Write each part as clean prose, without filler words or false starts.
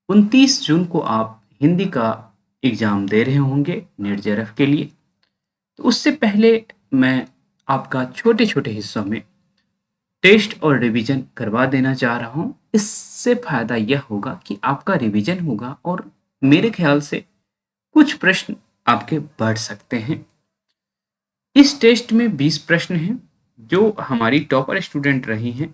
29 जून को आप हिंदी का एग्ज़ाम दे रहे होंगे नीट जेआरएफ के लिए। तो उससे पहले मैं आपका छोटे-छोटे हिस्सों में टेस्ट और रिवीजन करवा देना चाह रहा हूँ। इससे फ़ायदा यह होगा कि आपका रिवीजन होगा और मेरे ख़्याल से कुछ प्रश्न आपके बढ़ सकते हैं। इस टेस्ट में 20 प्रश्न हैं, जो हमारी टॉपर स्टूडेंट रही हैं,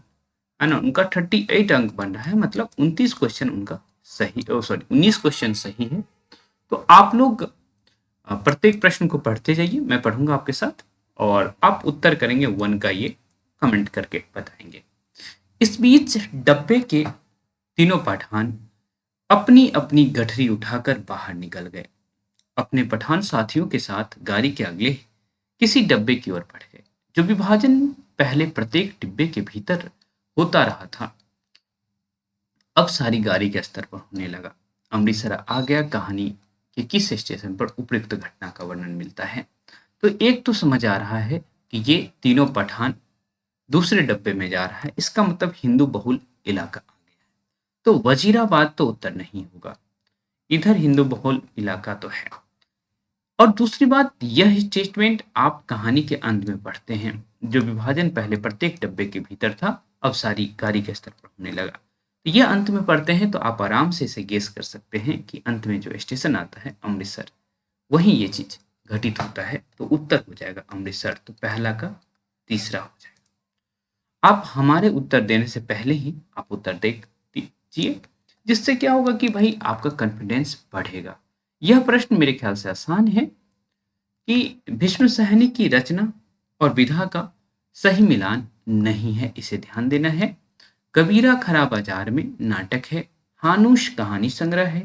है ना? उनका 38 अंक बन रहा है, मतलब 29 क्वेश्चन उनका सही 19 क्वेश्चन सही है। तो आप लोग प्रत्येक प्रश्न को पढ़ते जाइए, मैं पढ़ूंगा आपके साथ और आप उत्तर करेंगे 1 का, ये कमेंट करके बताएंगे। इस बीच डब्बे के तीनों पठान अपनी अपनी गठरी उठाकर बाहर निकल गए। अपने पठान साथियों के साथ गाड़ी के अगले किसी डब्बे की ओर बढ़ गए। जो विभाजन पहले प्रत्येक डिब्बे के भीतर होता रहा था, अब सारी गाड़ी के स्तर पर होने लगा। अमृतसर आ गया कहानी के किस स्टेशन पर उपयुक्त घटना का वर्णन मिलता है। तो एक तो समझ आ रहा है कि ये तीनों पठान दूसरे डब्बे में जा रहा है, इसका मतलब हिंदू बहुल इलाका आ गया है। तो वजीराबाद तो उत्तर नहीं होगा, इधर हिंदू बहुल इलाका तो है। और दूसरी बात, यह स्टेटमेंट आप कहानी के अंत में पढ़ते हैं। जो विभाजन पहले प्रत्येक डब्बे के भीतर था, अब सारी गाड़ी के स्तर पर होने लगा। तो यह अंत में पढ़ते हैं तो आप आराम से इसे गेस कर सकते हैं कि अंत में जो स्टेशन आता है अमृतसर, वहीं ये चीज घटित होता है। तो उत्तर हो जाएगा अमृतसर। तो पहला का तीसरा हो जाएगा। आप हमारे उत्तर देने से पहले ही आप उत्तर देख दीजिए, जिससे क्या होगा कि भाई आपका कॉन्फिडेंस बढ़ेगा। यह प्रश्न मेरे ख्याल से आसान है कि भीष्म सहनी की रचना और विधा का सही मिलान नहीं है, इसे ध्यान देना है। कबीरा खरा बाजार में नाटक है, हानुश कहानी संग्रह है,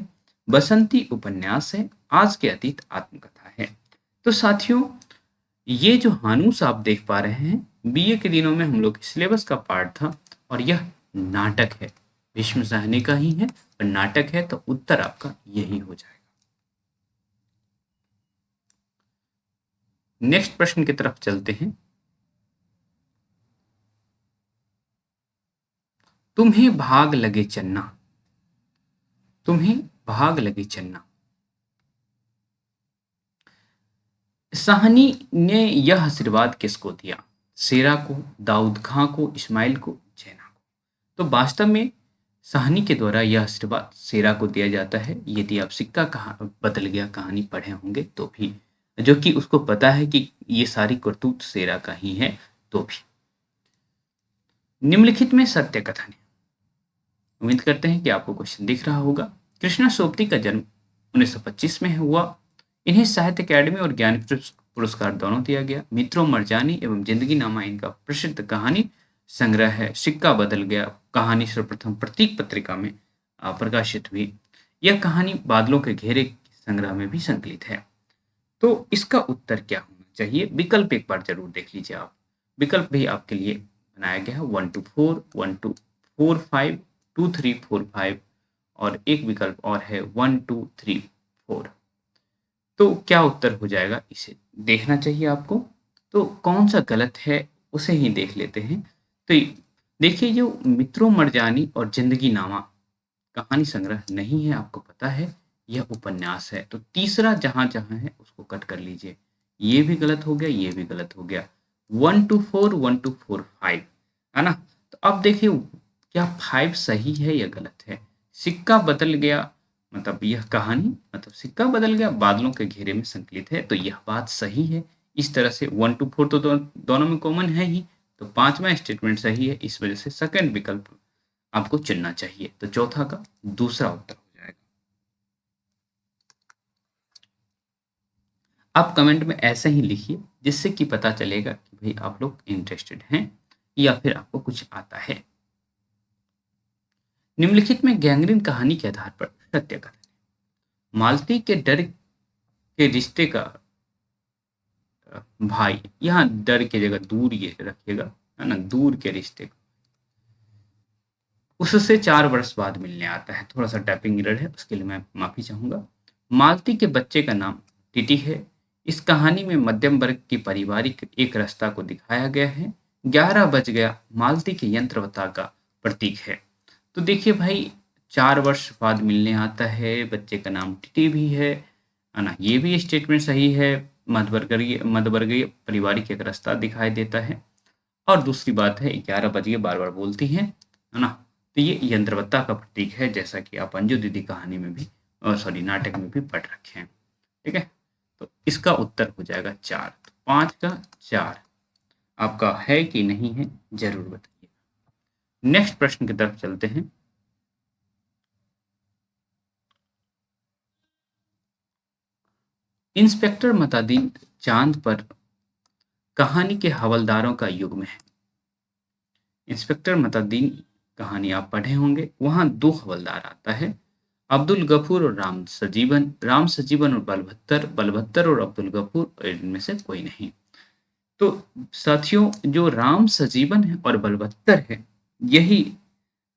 बसंती उपन्यास है, आज के अतीत आत्मकथा है। तो साथियों, ये जो हानूस आप देख पा रहे हैं, बीए के दिनों में हम लोग सिलेबस का पार्ट था और यह नाटक है, भीष्म सहनी का ही है और नाटक है। तो उत्तर आपका यही हो जाएगा। नेक्स्ट प्रश्न की तरफ चलते हैं। तुम्हें भाग लगे चन्ना, तुम्हें भाग लगे चन्ना। साहनी ने यह आशीर्वाद किसको दिया? शेरा को, दाऊद खां को, इस्माइल को, जैना को। तो वास्तव में साहनी के द्वारा यह आशीर्वाद शेरा को दिया जाता है। यदि आप सिक्का कहा बदल गया कहानी पढ़े होंगे तो भी, जो कि उसको पता है कि ये सारी करतूत शेरा का ही है, तो भी। निम्नलिखित में सत्य कथन है। उम्मीद करते हैं कि आपको क्वेश्चन दिख रहा होगा। कृष्णा सोपती का जन्म 1925 में हुआ। इन्हें साहित्य अकेडमी और ज्ञानपीठ पुरस्कार दोनों दिया गया। मित्रों मरजानी एवं जिंदगी नामा इनका प्रसिद्ध कहानी संग्रह है। सिक्का बदल गया कहानी सर्वप्रथम प्रतीक पत्रिका में प्रकाशित हुई। यह कहानी बादलों के घेरे संग्रह में भी संकलित है। तो इसका उत्तर क्या होना चाहिए? विकल्प एक बार जरूर देख लीजिए आप। विकल्प भी आपके लिए बनाया गया है, 1 to 4, 1 to 4, 5, 2, 3, 4, 5 और एक विकल्प और है 1, 2, 3, 4। तो क्या उत्तर हो जाएगा, इसे देखना चाहिए आपको। तो कौन सा गलत है उसे ही देख लेते हैं। तो देखिए, जो मित्रों मरजानी और जिंदगी नामा कहानी संग्रह नहीं है, आपको पता है यह उपन्यास है। तो तीसरा जहां जहां है उसको कट कर लीजिए। ये भी गलत हो गया, ये भी गलत हो गया। 1 to 4, 1 to 4, 5, है ना? तो अब देखिए, क्या 5 सही है या गलत है? सिक्का बदल गया, मतलब यह कहानी, मतलब सिक्का बदल गया बादलों के घेरे में संकलित है, तो यह बात सही है। इस तरह से 1 to 4 तो दोनों में कॉमन है ही, तो पांचवा स्टेटमेंट सही है। इस वजह से सेकंड विकल्प आपको चुनना चाहिए। तो चौथा का दूसरा उत्तर हो जाएगा। आप कमेंट में ऐसे ही लिखिए, जिससे कि पता चलेगा कि भाई आप लोग इंटरेस्टेड हैं या फिर आपको कुछ आता है। निम्नलिखित में गैंग्रीन कहानी के आधार पर सत्य कथन है। मालती के डर के रिश्ते का भाई, यहाँ डर की जगह दूर ये रखिएगा, है ना? दूर के रिश्ते का, उससे 4 वर्ष बाद मिलने आता है। थोड़ा सा टाइपिंग एरर है, उसके लिए मैं माफी चाहूंगा। मालती के बच्चे का नाम टीटी है। इस कहानी में मध्यम वर्ग की पारिवारिक एक रास्ता को दिखाया गया है। 11 बज गया मालती के यंत्रवता का प्रतीक है। तो देखिए भाई, 4 वर्ष बाद मिलने आता है, बच्चे का नाम टिटी भी है ना? ये भी स्टेटमेंट सही है। मध्यवर्गीय पारिवारिक एक रास्ता दिखाई देता है। और दूसरी बात है 11 बजे बार-बार बोलती हैं, है ना? तो ये यंत्रवत्ता का प्रतीक है, जैसा कि आप अंजू दीदी कहानी में भी सॉरी नाटक में भी पढ़ रखे हैं। ठीक है? तो इसका उत्तर हो जाएगा 4। तो 5 का 4 आपका है कि नहीं है, ज़रूर बताइए। नेक्स्ट प्रश्न की तरफ चलते हैं। इंस्पेक्टर मतादीन चांद पर कहानी के हवलदारों का युग्म है। इंस्पेक्टर मतादीन कहानी आप पढ़े होंगे, वहां 2 हवलदार आता है, अब्दुल गफूर और राम सजीवन और बलभत्तर, और अब्दुल गफूर, इनमें से कोई नहीं। तो साथियों, जो राम सजीवन है और बलभत्तर है, यही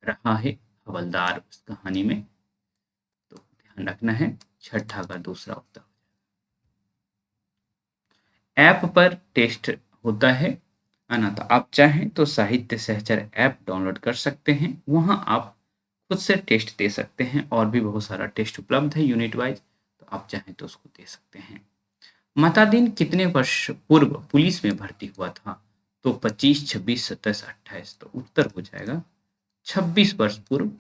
रहा है हवलदार उस कहानी में। तो ध्यान रखना है, छठा का दूसरा उत्तर। ऐप पर टेस्ट होता है ना? तो आप चाहें तो साहित्य सहचर ऐप डाउनलोड कर सकते हैं, वहां आप खुद से टेस्ट दे सकते हैं, और भी बहुत सारा टेस्ट उपलब्ध है यूनिट वाइज, तो आप चाहें तो उसको दे सकते हैं। मतादीन कितने वर्ष पूर्व पुलिस में भर्ती हुआ था? तो 25, 26, 27, 28। तो उत्तर हो जाएगा 26 वर्ष पूर्व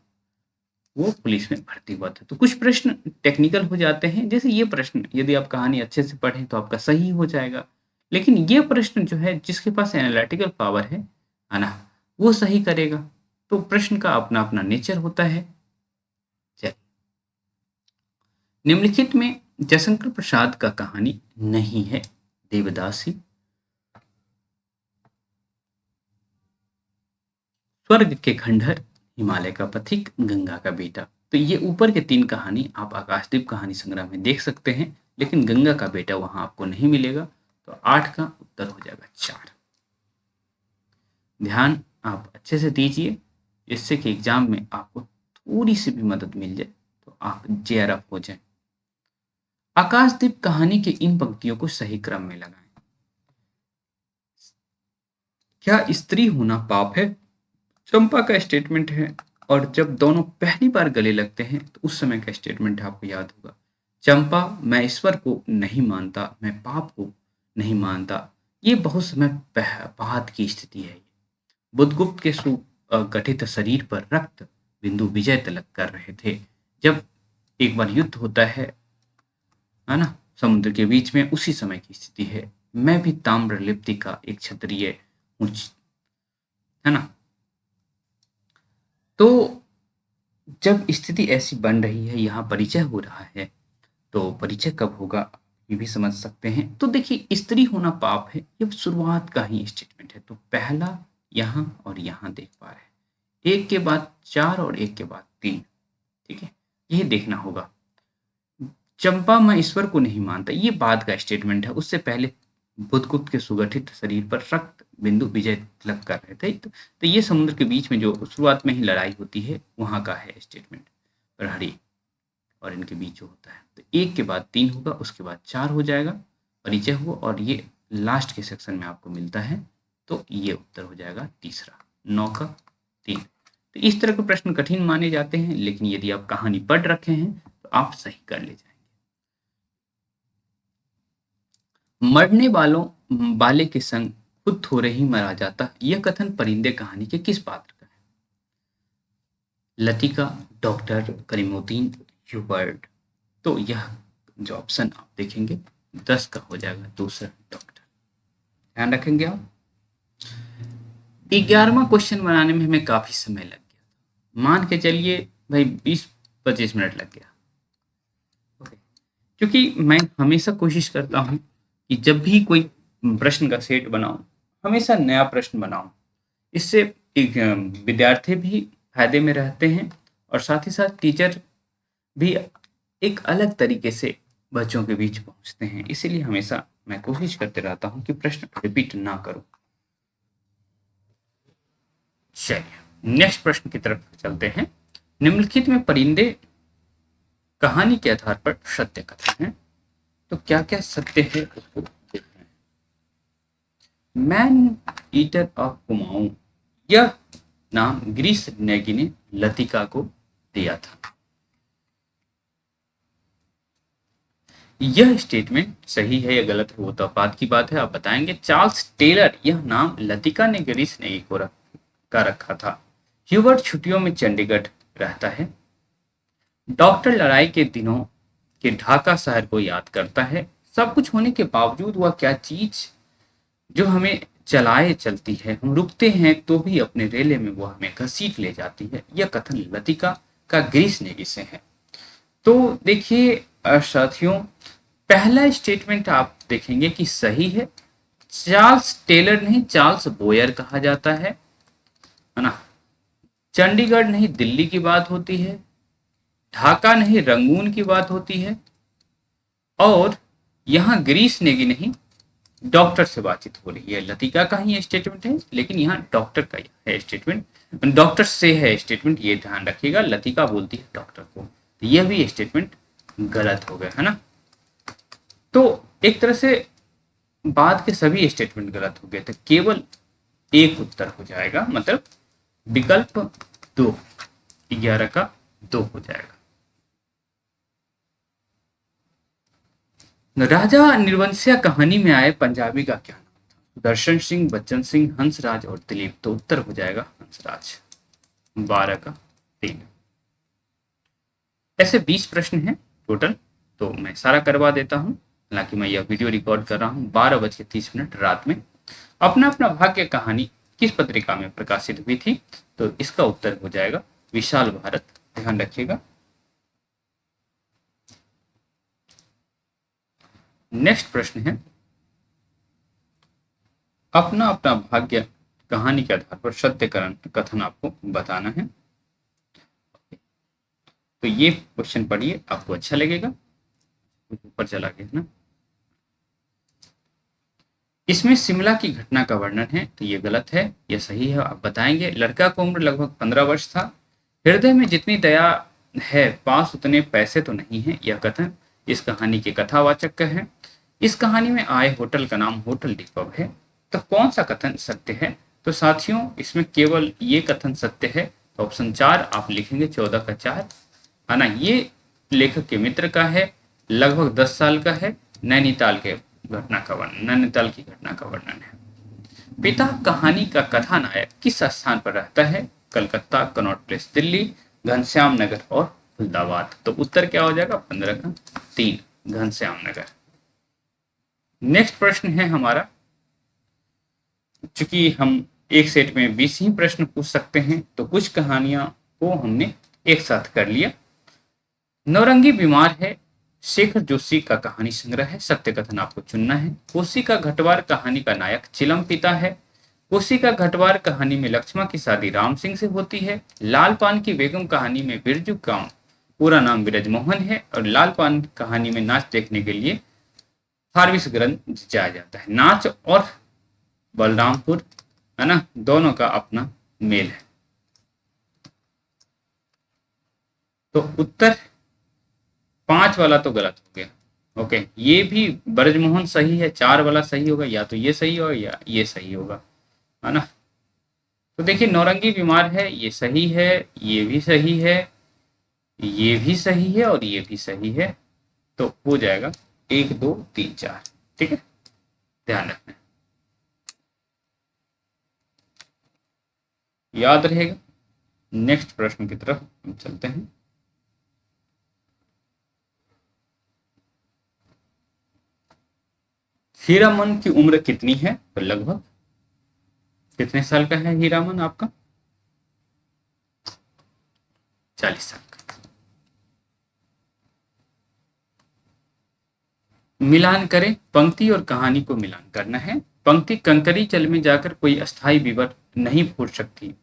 वो पुलिस में भर्ती हुआ था। तो कुछ प्रश्न टेक्निकल हो जाते हैं, जैसे ये प्रश्न यदि आप कहानी अच्छे से पढ़ें तो आपका सही हो जाएगा, लेकिन ये प्रश्न जो है जिसके पास एनालिटिकल पावर है ना, वो सही करेगा। तो प्रश्न का अपना अपना नेचर होता है। चलिए, निम्नलिखित में जयशंकर प्रसाद का कहानी नहीं है। देवदासी, स्वर्ग के खंडहर, हिमालय का पथिक, गंगा का बेटा। तो ये ऊपर के 3 कहानी आप आकाशदीप कहानी संग्रह में देख सकते हैं, लेकिन गंगा का बेटा वहां आपको नहीं मिलेगा। तो 8 का उत्तर हो जाएगा 4। ध्यान आप अच्छे से दीजिए, जिससे कि एग्जाम में आपको थोड़ी सी भी मदद मिल जाए तो आप जेआरएफ हो जाए। आकाशदीप कहानी की इन पंक्तियों को सही क्रम में लगाएं। क्या स्त्री होना पाप है? चंपा का स्टेटमेंट है, और जब दोनों पहली बार गले लगते हैं तो उस समय का स्टेटमेंट आपको याद होगा। चंपा, मैं ईश्वर को नहीं मानता, मैं पाप को नहीं मानता। ये बहुत समय बाद की स्थिति है। बुद्धगुप्त के सुगठित शरीर पर रक्त बिंदु विजय तिलक कर रहे थे, जब एक बार युद्ध होता है ना, समुद्र के बीच में, उसी समय की स्थिति है। मैं भी ताम्रलिप्ति का एक क्षत्रिय हूँ, है ना? तो जब स्थिति ऐसी बन रही है, यहाँ परिचय हो रहा है, तो परिचय कब होगा ये भी समझ सकते हैं। तो देखिए, स्त्री होना पाप है, ये शुरुआत का ही स्टेटमेंट है। तो पहला यहाँ और यहाँ देख पा रहे हैं, एक के बाद 4 और एक के बाद 3। ठीक है, ये देखना होगा। चंपा, मैं ईश्वर को नहीं मानता, ये बाद का स्टेटमेंट है। उससे पहले बुद्धगुप्त के सुगठित शरीर पर रक्त बिंदु विजय तिलक कर रहे थे। तो ये समुद्र के बीच में जो शुरुआत में ही लड़ाई होती है, वहां का है स्टेटमेंट। प्रहरी और इनके बीच जो होता है, तो 1 के बाद 3 होगा, उसके बाद 4 हो जाएगा, परिचय हुआ, और ये लास्ट के सेक्शन में आपको मिलता है। तो ये उत्तर हो जाएगा तीसरा, 9 का 3। तो इस तरह के प्रश्न कठिन माने जाते हैं, लेकिन यदि आप कहानी पढ़ रखे हैं तो आप सही कर ले जाएंगे। मरने वाले के संग खुद थोड़े ही मरा जाता, यह कथन परिंदे कहानी के किस पात्र का है? Latika, doctor Karimuddin, Hubert. तो यह जो ऑप्शन आप देखेंगे 10 का हो जाएगा, दूसरा डॉक्टर। ध्यान रखेंगे आप। 11वां क्वेश्चन बनाने में हमें काफी समय लग गया, मान के चलिए भाई 20-25 मिनट लग गया। ओके, क्योंकि मैं हमेशा कोशिश करता हूँ कि जब भी कोई प्रश्न का सेट बनाऊं, हमेशा नया प्रश्न बनाऊं। इससे एक विद्यार्थी भी फायदे में रहते हैं, और साथ ही साथ टीचर भी एक अलग तरीके से बच्चों के बीच पहुंचते हैं। इसीलिए हमेशा मैं कोशिश करते रहता हूं कि प्रश्न रिपीट ना करूं। चलिए, नेक्स्ट प्रश्न की तरफ चलते हैं। निम्नलिखित में परिंदे कहानी के आधार पर सत्य कथन है, तो क्या क्या सत्य है उसको देखते हैं। मैन ईटर ऑफ कुमाऊं, यह नाम ग्रीस नेगी ने लतिका को दिया था। यह स्टेटमेंट सही है या गलत है वो तो बात की बात है, आप बताएंगे। चार्ल्स टेलर, यह नाम लतिका ने गिरीश नेगी को का रखा था। ह्यूबर्ट छुट्टियों में चंडीगढ़ रहता है। डॉक्टर लड़ाई के दिनों के ढाका शहर को याद करता है। सब कुछ होने के बावजूद वह क्या चीज जो हमें चलाए चलती है, हम रुकते हैं तो भी अपने रेले में वो हमें घसीट ले जाती है। यह कथन लतिका का गिरीश नेगी से है। तो देखिए साथियों, पहला स्टेटमेंट आप देखेंगे कि सही है। चार्ल्स टेलर नहीं चार्ल्स बोयर कहा जाता है ना। चंडीगढ़ नहीं दिल्ली की बात होती है। ढाका नहीं रंगून की बात होती है। और यहाँ गिरीश नेगी नहीं डॉक्टर से बातचीत हो रही है। लतिका का ही स्टेटमेंट है, लेकिन यहाँ डॉक्टर का है स्टेटमेंट, डॉक्टर से है स्टेटमेंट, ये ध्यान रखिएगा। लतिका बोलती है डॉक्टर को, तो यह भी स्टेटमेंट गलत हो गया है ना। तो एक तरह से बाद के सभी स्टेटमेंट गलत हो गए, तो केवल एक उत्तर हो जाएगा, मतलब विकल्प 2, 11 का 2 हो जाएगा। राजा निर्वंशिया कहानी में आए पंजाबी का क्या नाम था? सुदर्शन सिंह, बच्चन सिंह, हंसराज और दिलीप। तो उत्तर हो जाएगा हंसराज, 12 का 3। ऐसे 20 प्रश्न हैं टोटल, तो मैं सारा करवा देता हूं। हालांकि मैं यह वीडियो रिकॉर्ड कर रहा हूं 12:30 रात में। अपना अपना भाग्य कहानी किस पत्रिका में प्रकाशित हुई थी? तो इसका उत्तर हो जाएगा विशाल भारत, ध्यान रखिएगा। नेक्स्ट प्रश्न है, अपना अपना भाग्य कहानी के आधार पर सत्य कथन आपको बताना है। तो ये क्वेश्चन पढ़िए, आपको अच्छा लगेगा। कुछ ऊपर चला गया ना। इसमें शिमला की घटना का वर्णन है, तो ये गलत है, ये सही है, आप बताएंगे। लड़का को उम्र लगभग 15 वर्ष था। हृदय में जितनी दया है पास उतने पैसे तो नहीं है, यह कथन इस कहानी के कथावाचक का है। इस कहानी में आए होटल का नाम होटल दीपक है। तो कौन सा कथन सत्य है? तो साथियों इसमें केवल ये कथन सत्य है, तो ऑप्शन 4 आप लिखेंगे, 14 का 4 है ना। ये लेखक के मित्र का है, लगभग 10 साल का है, नैनीताल की घटना का वर्णन है। पिता कहानी का कथानायक किस स्थान पर रहता है? कलकत्ता, कनॉट प्लेस दिल्ली, घनश्याम नगर और फुलदाबाद। तो उत्तर क्या हो जाएगा? 15 का 3, घनश्याम नगर। नेक्स्ट प्रश्न है हमारा, चूंकि हम एक सेट में 20 ही प्रश्न पूछ सकते हैं, तो कुछ कहानियां को हमने एक साथ कर लिया। नौरंगी बीमार है शेखर जोशी का कहानी संग्रह है, सत्य कथन आपको चुनना है। कोसी का घटवार कहानी का नायक चिलम पिता है। कोसी का घटवार कहानी में लक्ष्मण की शादी राम सिंह से होती है। लाल पान की बेगम कहानी में बिरजू का पूरा नाम बिरजमोहन है। और लाल पान कहानी में नाच देखने के लिए फारबिसगंज जाया जाता है। नाच और बलरामपुर है ना, दोनों का अपना मेल है। तो उत्तर 5 वाला तो गलत हो गया। ओके, ये भी ब्रजमोहन सही है, 4 वाला सही होगा, या तो ये सही होगा या ये सही होगा, है ना। तो देखिए नौरंगी बीमार है, ये सही है, ये भी सही है, ये भी सही है और ये भी सही है। तो हो जाएगा 1 2 3 4, ठीक है, ध्यान रखना, याद रहेगा। नेक्स्ट प्रश्न की तरफ हम चलते हैं। हीरामन की उम्र कितनी है? तो लगभग कितने साल का है हीरामन आपका? 40 साल का। मिलान करें, पंक्ति और कहानी को मिलान करना है। पंक्ति, कंकरी जल में जाकर कोई अस्थाई विवर नहीं फूट सकती।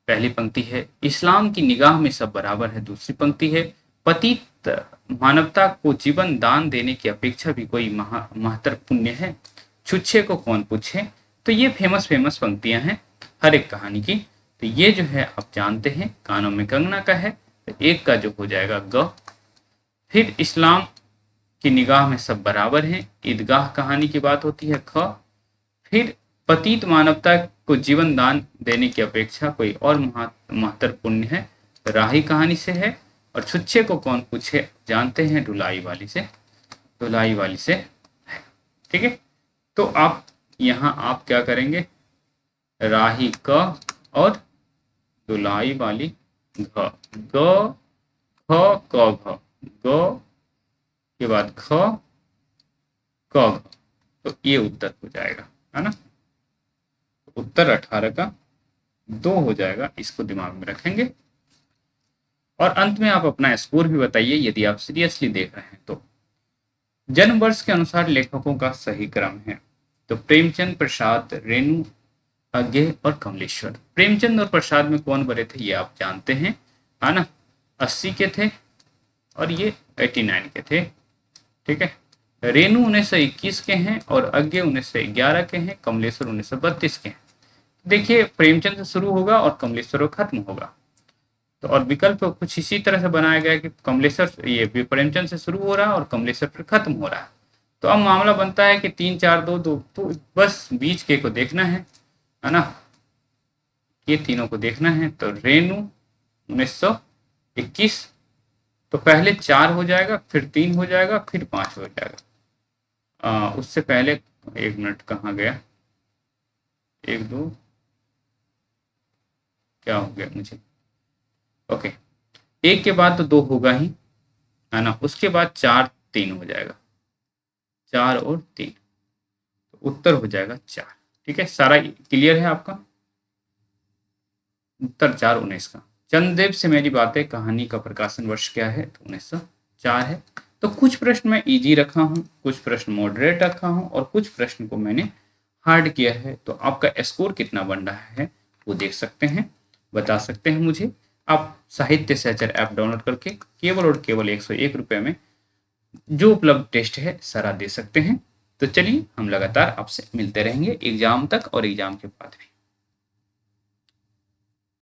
पहली पंक्ति है इस्लाम की निगाह में सब बराबर है। दूसरी पंक्ति है पतित मानवता को जीवन दान देने की अपेक्षा भी कोई महत्तर पुण्य है, छुच्छे को कौन पूछे। तो ये फेमस पंक्तियां हैं हर एक कहानी की। तो ये जो है आप जानते हैं कानों में कंगना का है, तो एक का जो हो जाएगा ग। फिर इस्लाम की निगाह में सब बराबर हैं, ईदगाह कहानी की बात होती है, ख। फिर पतित मानवता को जीवन दान देने की अपेक्षा कोई और महत्तर पुण्य है, राही कहानी से है, और छुच्छे को कौन पूछे जानते हैं, ढुलाई वाली से, ढुलाई वाली से है। ठीक है, तो आप यहाँ आप क्या करेंगे, राही क और ढुलाई वाली घ, ग ख क घ, ग के बाद ख क घ, तो ये उत्तर हो जाएगा, है ना। उत्तर 18 का 2 हो जाएगा, इसको दिमाग में रखेंगे। और अंत में आप अपना स्कोर भी बताइए यदि आप सीरियसली देख रहे हैं तो। जन्म वर्ष के अनुसार लेखकों का सही क्रम है, तो प्रेमचंद, प्रसाद, रेणु, अज्ञे और कमलेश्वर। प्रेमचंद और प्रसाद में कौन बड़े थे ये आप जानते हैं, है ना, 80 के थे और ये 89 के थे। ठीक है, रेणु 1921 के हैं और अज्ञे 1911 के हैं, कमलेश्वर 1932 के हैं। देखिए प्रेमचंद से शुरू होगा और कमलेश्वर खत्म होगा, तो और विकल्प कुछ इसी तरह से बनाया गया कि कमलेश्वर ये प्रेमचंद से शुरू हो रहा है और कमलेश्वर फिर खत्म हो रहा है। तो अब मामला बनता है कि 3 4 2 2, तो बस बीच के को देखना है ना, ये तीनों को देखना है। तो रेणु 1921, तो पहले 4 हो जाएगा, फिर 3 हो जाएगा, फिर 5 हो जाएगा। उससे पहले 1 मिनट कहाँ गया, 1 2 क्या हो गया मुझे, ओके, 1 के बाद तो 2 होगा ही, है ना, उसके बाद 4 3 हो जाएगा, 4 और 3, तो उत्तर हो जाएगा 4। ठीक है, सारा क्लियर है आपका, उत्तर 4 19 का। चंद्रदेव से मेरी बातें कहानी का प्रकाशन वर्ष क्या है, तो 1904 है। तो कुछ प्रश्न मैं इजी रखा हूँ, कुछ प्रश्न मॉडरेट रखा हूँ और कुछ प्रश्न को मैंने हार्ड किया है। तो आपका स्कोर कितना बन रहा है वो देख सकते हैं, बता सकते हैं मुझे। आप साहित्य सहचर ऐप डाउनलोड करके केवल और केवल 101 रुपये में जो उपलब्ध टेस्ट है सारा दे सकते हैं। तो चलिए हम लगातार आपसे मिलते रहेंगे एग्जाम तक और एग्जाम के बाद भी।